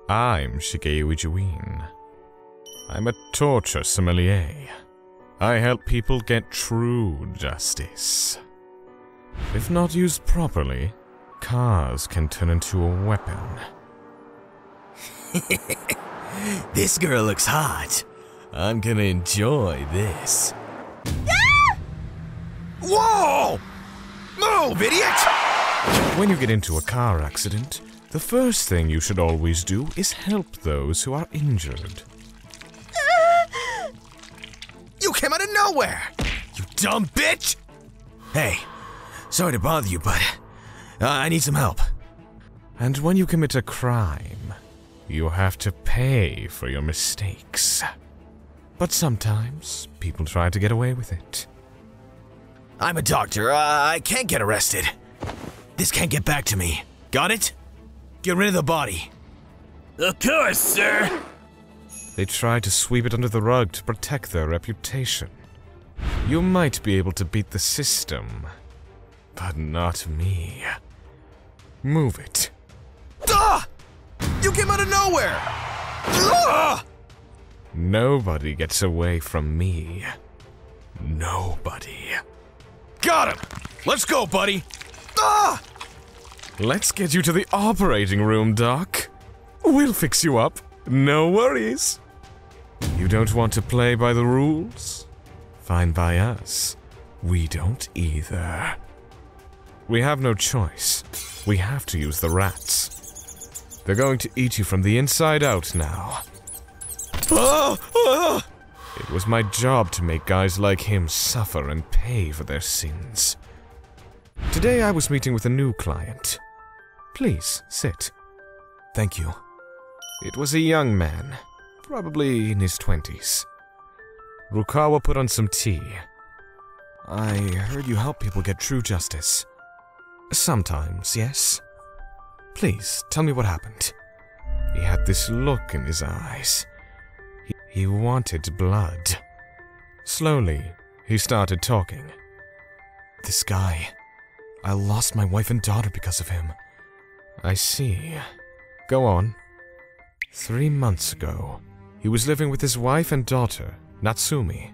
I'm Shigeo Ijuin. I'm a torture sommelier. I help people get true justice. If not used properly, cars can turn into a weapon. This girl looks hot. I'm gonna enjoy this. Ah! Whoa! Move, idiot! When you get into a car accident, the first thing you should always do is help those who are injured. You came out of nowhere! You dumb bitch! Hey, sorry to bother you, but I need some help. And when you commit a crime, you have to pay for your mistakes. But sometimes, people try to get away with it. I'm a doctor. I can't get arrested. This can't get back to me. Got it? Get rid of the body. Of course, sir. They try to sweep it under the rug to protect their reputation. You might be able to beat the system, but not me. Move it. Ah! You came out of nowhere! Ah! Nobody gets away from me. Nobody. Got him! Let's go, buddy! Ah! Let's get you to the operating room, Doc. We'll fix you up. No worries. You don't want to play by the rules? Fine by us. We don't either. We have no choice. We have to use the rats. They're going to eat you from the inside out now. It was my job to make guys like him suffer and pay for their sins. Today I was meeting with a new client. Please, sit. Thank you. It was a young man, probably in his 20s. Rukawa put on some tea. I heard you help people get true justice. Sometimes, yes. Please, tell me what happened. He had this look in his eyes. He wanted blood. Slowly, he started talking. This guy, I lost my wife and daughter because of him. I see. Go on. 3 months ago, he was living with his wife and daughter, Natsumi.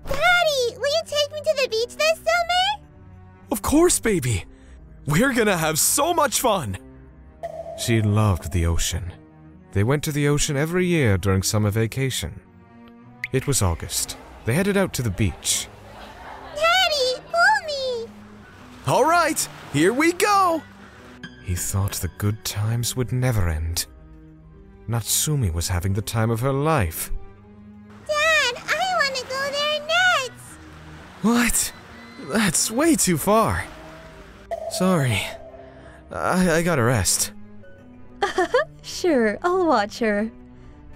Daddy, will you take me to the beach this summer? Of course, baby! We're gonna have so much fun! She loved the ocean. They went to the ocean every year during summer vacation. It was August. They headed out to the beach. Daddy, pull me! Alright, here we go! He thought the good times would never end. Natsumi was having the time of her life. Dad, I want to go there next! What? That's way too far. Sorry. I gotta rest. Sure, I'll watch her.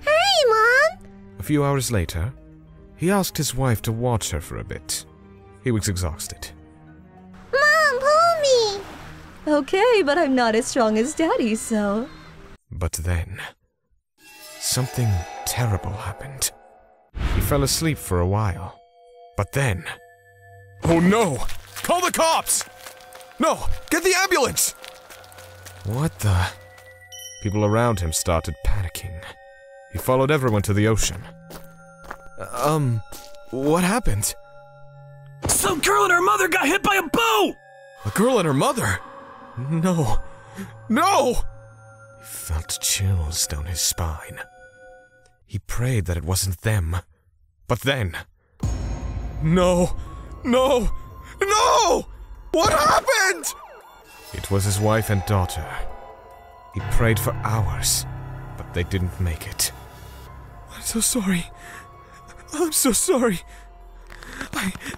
Hurry, Mom! A few hours later, he asked his wife to watch her for a bit. He was exhausted. Mom, pull me! Okay, but I'm not as strong as Daddy, so... But then, something terrible happened. He fell asleep for a while. But then... Oh no! Call the cops! No! Get the ambulance! What the... People around him started panicking. He followed everyone to the ocean. What happened? Some girl and her mother got hit by a boat! A girl and her mother? No. No! He felt chills down his spine. He prayed that it wasn't them. But then... No! No! No! What happened? It was his wife and daughter. He prayed for hours, but they didn't make it. I'm so sorry. I'm so sorry.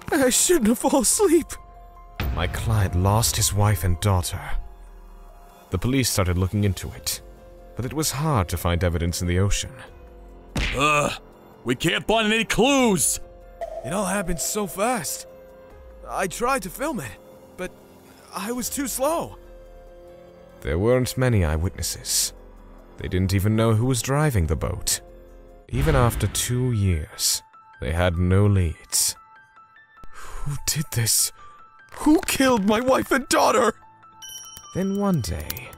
I shouldn't have fallen asleep. My client lost his wife and daughter. The police started looking into it, but it was hard to find evidence in the ocean. We can't find any clues! It all happened so fast. I tried to film it, but I was too slow. There weren't many eyewitnesses. They didn't even know who was driving the boat. Even after 2 years, they had no leads. Who did this? Who killed my wife and daughter? Then one day,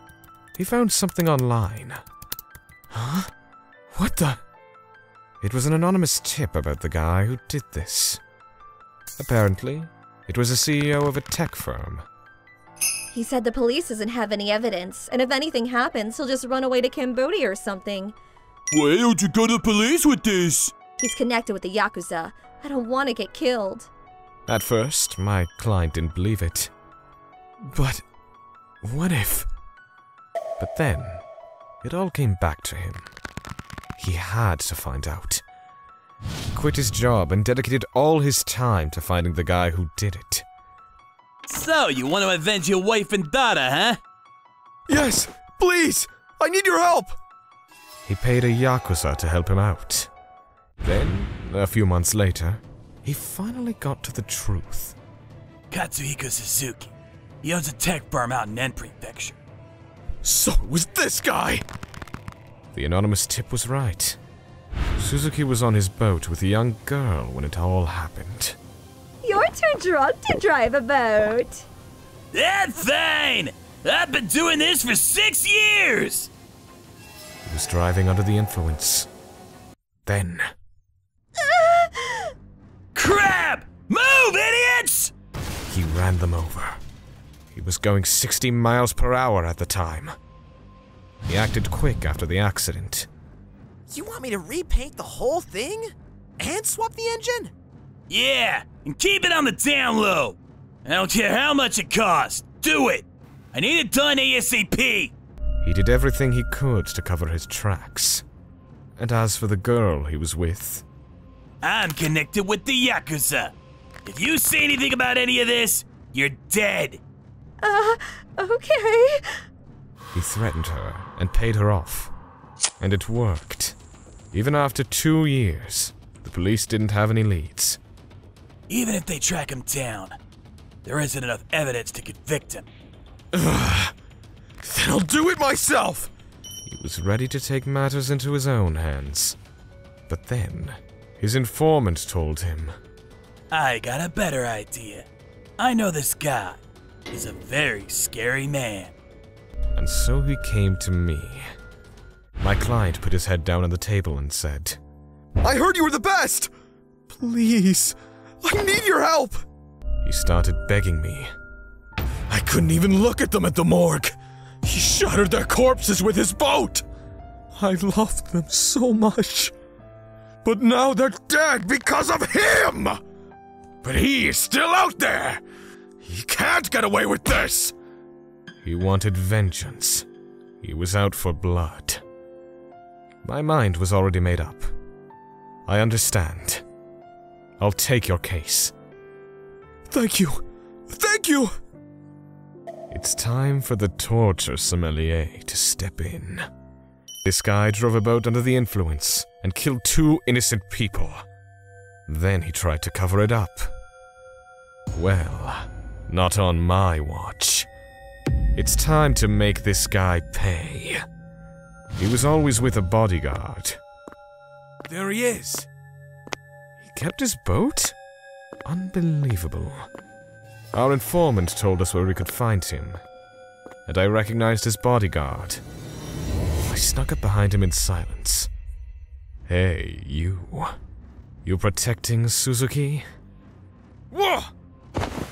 he found something online. Huh? What the? It was an anonymous tip about the guy who did this. Apparently, it was a CEO of a tech firm. He said the police doesn't have any evidence, and if anything happens, he'll just run away to Cambodia or something. Why don't you go to the police with this? He's connected with the Yakuza. I don't want to get killed. At first, my client didn't believe it. But what if? But then, it all came back to him. He had to find out. He quit his job and dedicated all his time to finding the guy who did it. So, you want to avenge your wife and daughter, huh? Yes, please! I need your help! He paid a Yakuza to help him out. Then, a few months later, he finally got to the truth. Katsuhiko Suzuki. He owns a tech firm out in En Prefecture. So it was this guy! The anonymous tip was right. Suzuki was on his boat with a young girl when it all happened. You're too drunk to drive a boat. That's fine! I've been doing this for 6 years! He was driving under the influence. Then... Crap! Move, idiots! he ran them over. He was going 60 miles per hour at the time. He acted quick after the accident. You want me to repaint the whole thing? And swap the engine? Yeah, and keep it on the down low. I don't care how much it costs. Do it. I need it done ASAP. He did everything he could to cover his tracks. And as for the girl he was with... I'm connected with the Yakuza. If you say anything about any of this, you're dead. Okay. He threatened her and paid her off. And it worked. Even after 2 years, the police didn't have any leads. Even if they track him down, there isn't enough evidence to convict him. Then I'll do it myself! He was ready to take matters into his own hands. But then, his informant told him. I got a better idea. I know this guy. He's a very scary man. And so he came to me. My client put his head down on the table and said, I heard you were the best! Please, I need your help! He started begging me. I couldn't even look at them at the morgue. He shattered their corpses with his boat. I loved them so much. But now they're dead because of him! But he is still out there! He can't get away with this! He wanted vengeance. He was out for blood. My mind was already made up. I understand. I'll take your case. Thank you! Thank you! It's time for the torture sommelier to step in. This guy drove a boat under the influence and killed 2 innocent people. Then he tried to cover it up. Well, not on my watch. It's time to make this guy pay. He was always with a bodyguard. There he is. He kept his boat? Unbelievable. Our informant told us where we could find him, and I recognized his bodyguard. I snuck up behind him in silence. Hey, you. You protecting Suzuki? Whoa!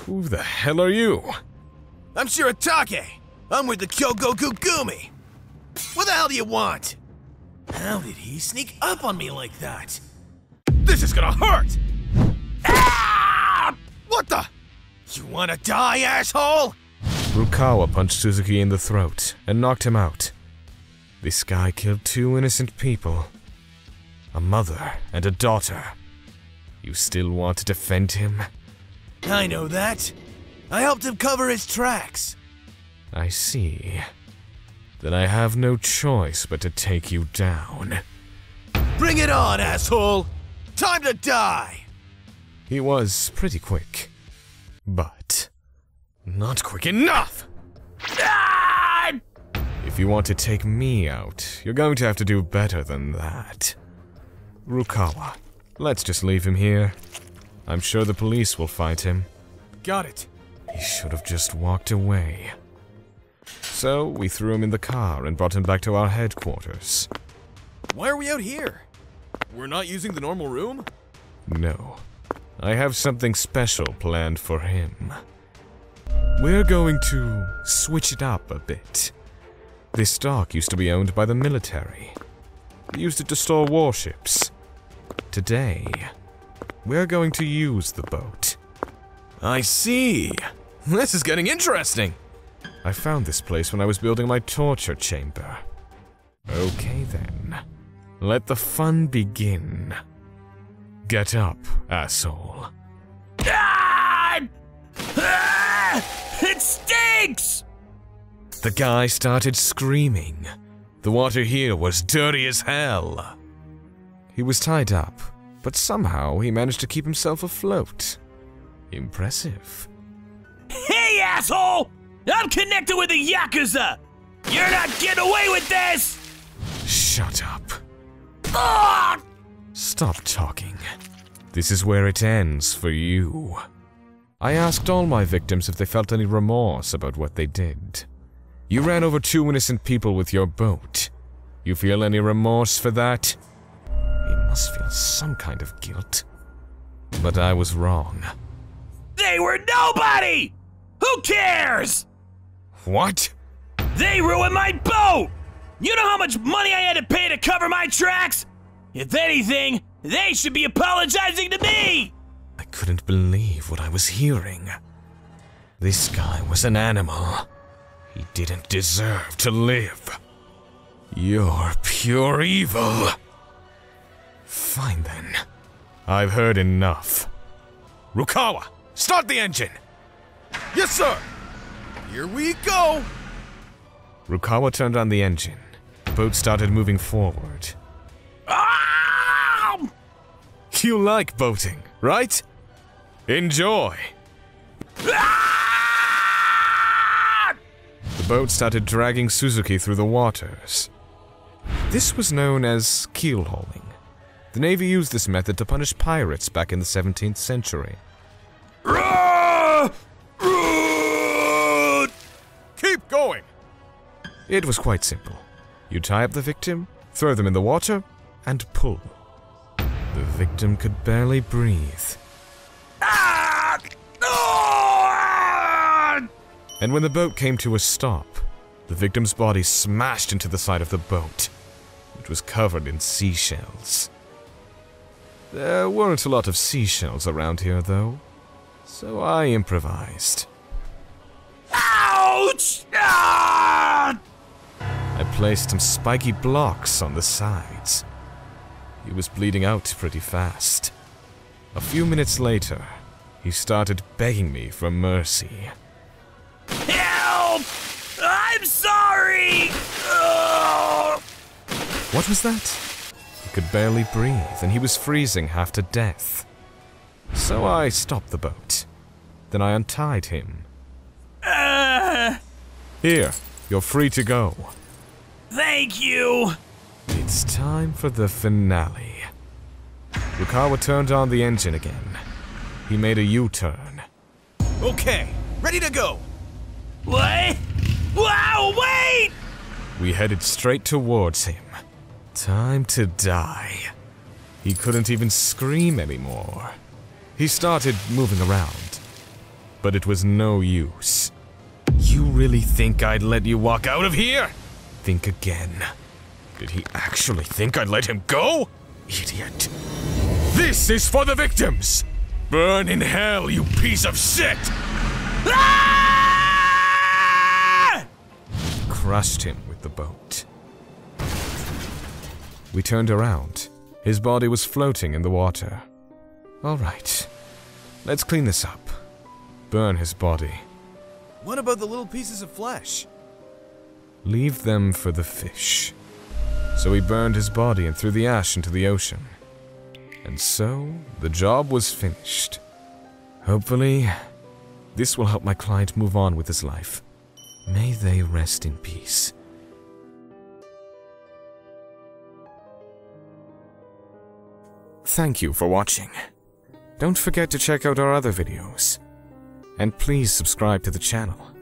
Who the hell are you? I'm Shiratake. I'm with the Kyogoku Gumi. What the hell do you want? How did he sneak up on me like that? This is gonna hurt! Ah! What the? You wanna die, asshole? Rukawa punched Suzuki in the throat and knocked him out. This guy killed 2 innocent people. A mother and a daughter. You still want to defend him? I know that. I helped him cover his tracks. I see. Then I have no choice but to take you down. Bring it on, asshole! Time to die! He was pretty quick. But not quick enough! Ah! If you want to take me out, you're going to have to do better than that. Rukawa, let's just leave him here. I'm sure the police will find him. Got it. He should have just walked away. So we threw him in the car and brought him back to our headquarters. Why are we out here? We're not using the normal room? No. I have something special planned for him. We're going to switch it up a bit. This dock used to be owned by the military. They used it to store warships. Today, we're going to use the boat. I see. This is getting interesting. I found this place when I was building my torture chamber. Okay then. Let the fun begin. Get up, asshole. Ah! Ah! It stinks! The guy started screaming. The water here was dirty as hell. He was tied up, but somehow he managed to keep himself afloat. Impressive. Hey, asshole! I'm connected with the Yakuza! You're not getting away with this! Shut up. Ah! Stop talking. This is where it ends for you. I asked all my victims if they felt any remorse about what they did. You ran over 2 innocent people with your boat. You feel any remorse for that? You must feel some kind of guilt. But I was wrong. They were nobody! Who cares? What? They ruined my boat! You know how much money I had to pay to cover my tracks? If anything, they should be apologizing to me! I couldn't believe what I was hearing. This guy was an animal. He didn't deserve to live. You're pure evil. Fine then. I've heard enough. Rukawa, start the engine! Yes, sir. Here we go. Rukawa turned on the engine. The boat started moving forward. Ah! You like boating, right? Enjoy! Ah! The boat started dragging Suzuki through the waters. This was known as keel-hauling. The Navy used this method to punish pirates back in the 17th century. Ah! Keep going. It was quite simple. You tie up the victim, throw them in the water, and pull. The victim could barely breathe. Ah! Ah! And when the boat came to a stop, the victim's body smashed into the side of the boat. It was covered in seashells. There weren't a lot of seashells around here, though, so I improvised. Ouch! Ah! I placed some spiky blocks on the sides. He was bleeding out pretty fast. A few minutes later, he started begging me for mercy. Help! I'm sorry! Ugh. What was that? He could barely breathe, and he was freezing half to death. So I stopped the boat. Then I untied him. Here, you're free to go. Thank you! It's time for the finale. Rukawa turned on the engine again. He made a U-turn. Okay, ready to go. What? Wow, wait! We headed straight towards him. Time to die. He couldn't even scream anymore. He started moving around, but it was no use. You really think I'd let you walk out of here? Think again. Did he actually think I'd let him go? Idiot. This is for the victims! Burn in hell, you piece of shit! Ah! Crushed him with the boat. We turned around. His body was floating in the water. All right. Let's clean this up. Burn his body. What about the little pieces of flesh? Leave them for the fish. So we burned his body and threw the ash into the ocean. And so, the job was finished. Hopefully, this will help my client move on with his life. May they rest in peace. Thank you for watching. Don't forget to check out our other videos. And please subscribe to the channel.